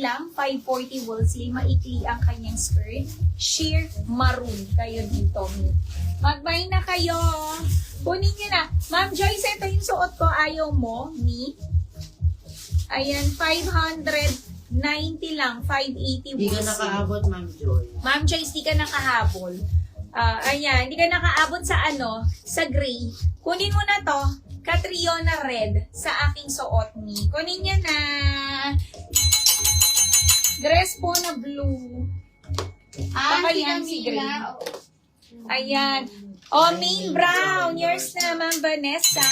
lang, 540 wool sleeve. Maikli ang kanyang skirt. Sheer maroon kayo dito, Mi. Mag-buy na kayo. Kunin nyo na. Ma'am Joyce, ito yung suot ko. Ayaw mo, Mi. Ayan, 590 lang. 580 Hindi wool ka sleeve. nakaabot, Ma'am Joy. Ma'am Joyce, di ka nakahabol. Ayan, di ka nakaabot sa sa gray. Kunin mo na to, Catriona red, sa aking suot ni. Kunin niya na. Dress po na blue. Baka yan si gray. Ayan. O, main brown. Yours na, Ma'am Vanessa.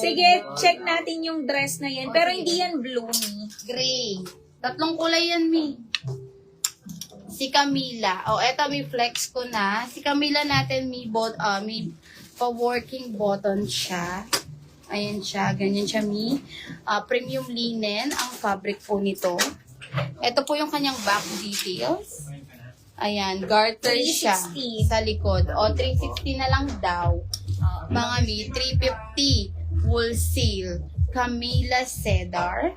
Sige, check natin yung dress na yan. Pero hindi yan blue, ni. Gray. Tatlong kulay yan, Mi. Si Camila. O, eto, may flex ko na. Si Camila natin, may pa-working button siya. Ayan siya. Ganyan siya, Mi. Premium linen ang fabric po nito. Ito po yung kanyang back details. Ayan, garter siya 360. sa likod. O, 360 na lang daw. Mga Mi, 350 wool seal. Camila Cedar.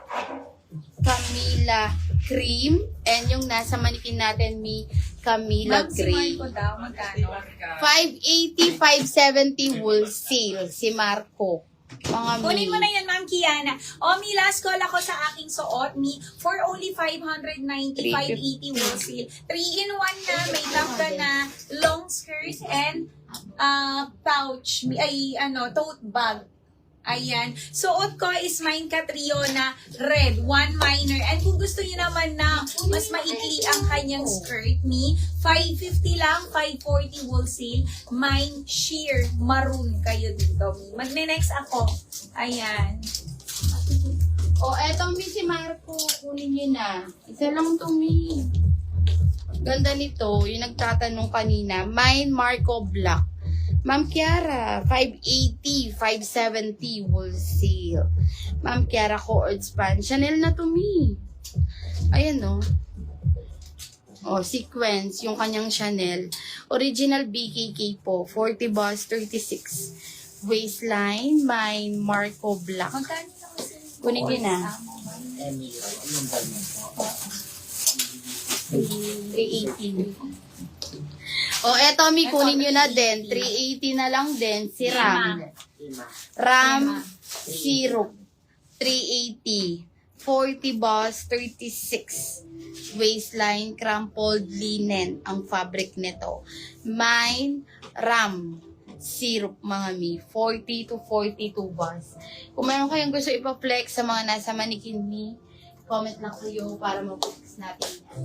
Camila Cream. And yung nasa manikin natin, Mi, Camila Gray. Mag-smile ko daw. Magkano? 580, 570 wool seal. Si Marco. Mga Kunin Mi. mo na yan, Ma'am Kiana. O, Mi, last call ako sa aking suot, Mi, for only 590, 580 wool seal. 3-in-1 na, may lambda na, long skirt, and pouch, tote bag. Ayan. Suot ko is mine Catriona red, one minor. And kung gusto niyo naman na mas maikli ang kanyang skirt, Mi, 550 lang, 540 wool seal. Mine sheer maroon kayo dito, Mi. Magne-next ako. Ayan. O, eto Mi, si Marco. Kunin niyo na. Isa lang to, Mi. Ganda nito. Yung nagtatanong kanina. Mine Marco Black. Ma'am Kiara, 580, 570 wool seal. Ma'am Kiara, cord span. Chanel na to, Mi. Ayan, no. O, sequence, yung kanyang Chanel. Original BKK po, 40 bust, 36. Waistline, mine, Marco Black. Magkano na kasi? Kunin niyo na. Emilio, anong ganun po? 380. O, eto, Mi, kunin nyo na din. 380 na lang din. Si Ram. Ram Syrup. 380. 40 boss, 36. Waistline, crumpled linen ang fabric nito. Mine, Ram Syrup, mga Mi. 40 to 42 boss. Kung meron kayong gusto ipa-flex sa mga nasa manikin, Mi, comment lang kayo para ma-flex natin yan.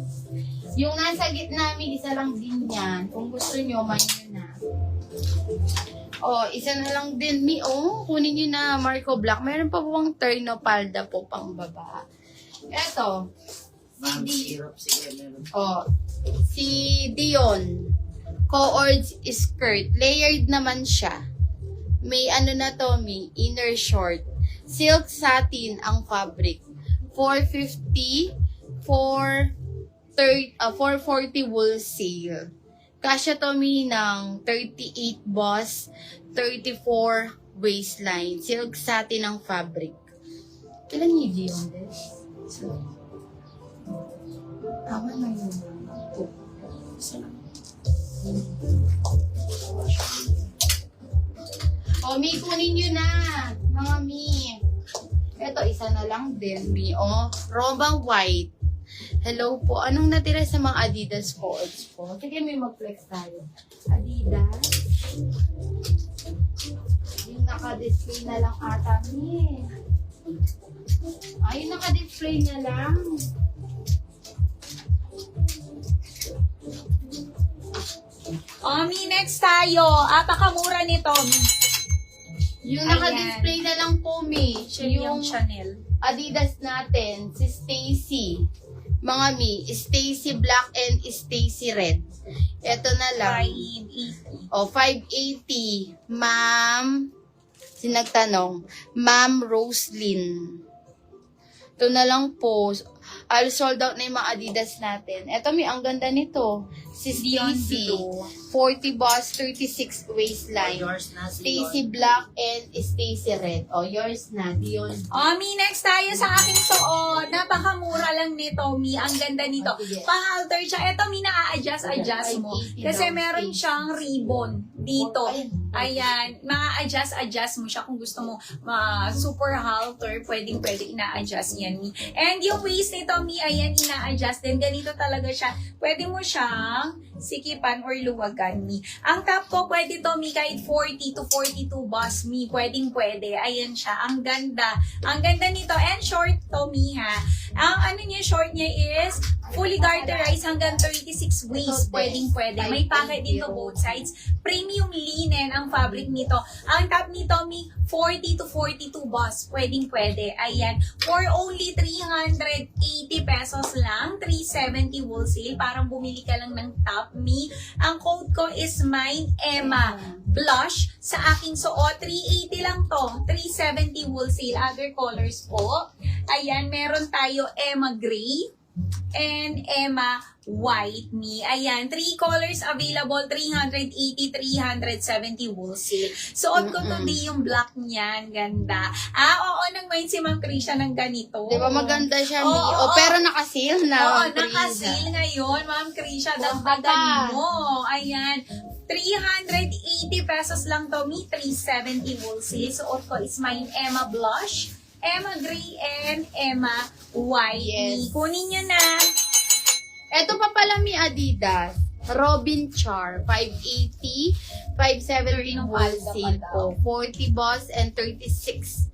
Yung nasa gitna, Mi, isa lang din yan. Kung gusto nyo, man nyo na. Isa na lang din, Mi. Kunin nyo na, Marco Black. Meron pa po ang terno palda po pang baba. Eto. Ma'am, syrup, sige, meron. Si Dion. Co-ords skirt. Layered naman siya. May ano na to, Mi, inner short. Silk satin ang fabric. 450 440 wool seal. Kasya to, Mi, ng 38 boss, 34 waistline. Silk satin ang fabric. Ilan yung yung this? So, tama na yun. Mi, kunin nyo na. Mga Mi. Ito, isa na lang din, Mi. Roba white. Hello po. Anong natira sa mga Adidas codes po? Sige, may mag-flex tayo. Adidas. Yung naka-display na lang ata, Mi. Ay, yung naka-display na lang. Mi, next tayo. Apakamura nito, Mi. Yung naka-display na lang po, Mi. Yung Chanel. Adidas natin, si Stacy. Mga Mi, Stacy Black and Stacy Red. Ito na lang. 580. Ma'am, sinagtanong, Ma'am Roslyn. Ito na lang po. All sold out na yung mga Adidas natin. Eto, may ang ganda nito. Si Beyond Stacy. Blue. 40 boss, 36 waistline. Yours na si Stacy black and Stacy red. O, yours na. Dion. Mi, next tayo sa aking suot. Napakamura lang nito, Mi. Ang ganda nito. Pa-halter siya. Ito, Mi, na-adjust mo. Kasi meron siyang ribbon dito. Ayan. Ma-adjust mo siya kung gusto mo super halter. Pwede ina-adjust yan, Mi. And yung waist nito, Mi, ayan, ina-adjust din. Ganito talaga siya. Pwede mo siyang sikipan or luwagan, Mi. Ang top ko, pwede to, Mi, kahit 40 to 42 boss, Mi. Pwede. Ayan siya. Ang ganda. Ang ganda nito. And short to, Mi, ha. Ang short niya is fully garterized hanggang 36 waist. Pwede. May pocket dito both sides. Premium linen ang fabric nito. Ang top nito, Mi, 40 to 42 boss. Pwede. Ayan. For only 380 pesos lang. 370 wholesale. Parang bumili ka lang ng top, Mi. Ang code ko is mine, Emma. Blush. Sa aking suot, 380 lang to. 370 wholesale. Other colors po. Ayan. Meron tayo Emma Gray and Emma White, Mi. Ayan, 3 colors available, 380, 370 wholesale. Suot ko today yung black niyan, ganda. Oo, nang main si Ma'am Krisha ng ganito. Di ba maganda siya, Mi? Oo, pero naka-sale na. Oo, Ma'am Teresa. naka-sale ngayon, Ma'am Krisha. Dagdagan mo. Ayan. 380 pesos lang to, Mi. 370 wholesale. Suot ko is mine, Emma Blush, Emma Gray, and Emma White. Yes. Kunin nyo na. Eto pa pala, Mi, Adidas. Robin Char, 580, 570 wholesale po. 40 boss and 36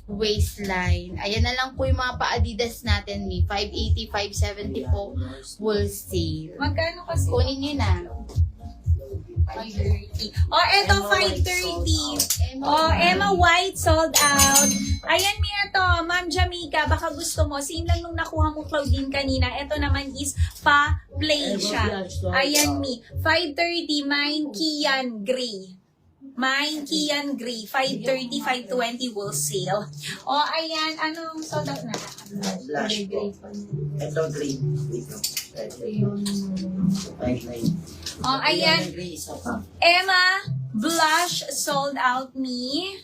waistline. Ayan na lang po yung mga pa-Adidas natin, Mi. 580, 570 po wholesale. Magkano kasi? Kunin nyo na. 530. Eto, 530. Emma White sold out. Ayan, Mi, ito, Ma'am Jamaica, baka gusto mo, same lang nung nakuha mo Claudine kanina. Ito naman is pa-plain siya. Ayan, Mi, 530, mine Kian Gray. Mine Kian Gray, 530, 520 wholesale. Ayan, anong sold out na? Blush po. Ito green. Dito. Ito. 5.9. Ayan, Green isa pa. Emma Blush sold out, Mi.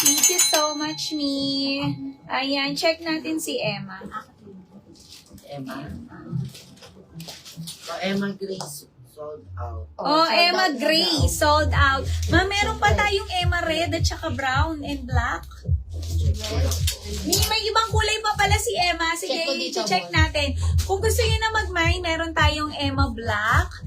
Thank you so much, Mi. Ayan, check natin si Emma. Emma. Emma Gray sold out. Emma Gray sold out. Meron pa tayong Emma Red at saka brown and black. May ibang kulay pa pala si Emma. Sige, Check ko dito, check natin. Kung gusto niyo na mag-mine, meron tayong Emma Black,